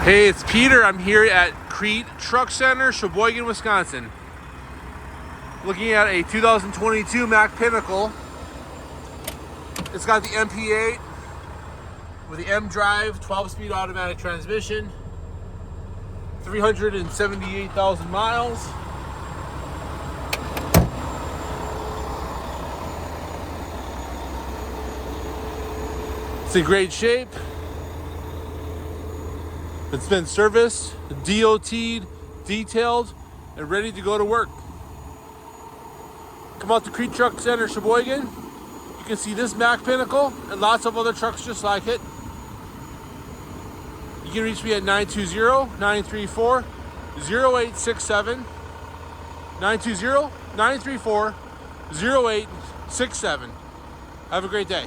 Hey, it's Peter. I'm here at Kriete Truck Center, Sheboygan, Wisconsin. Looking at a 2022 MACK Pinnacle. It's got the MP8 with the M drive, 12-speed automatic transmission, 378,000 miles. It's in great shape. It's been serviced, DOT'd, detailed, and ready to go to work. Come out to Kriete Truck Center, Sheboygan. You can see this MACK Pinnacle and lots of other trucks just like it. You can reach me at 920-934-0867. 920-934-0867. Have a great day.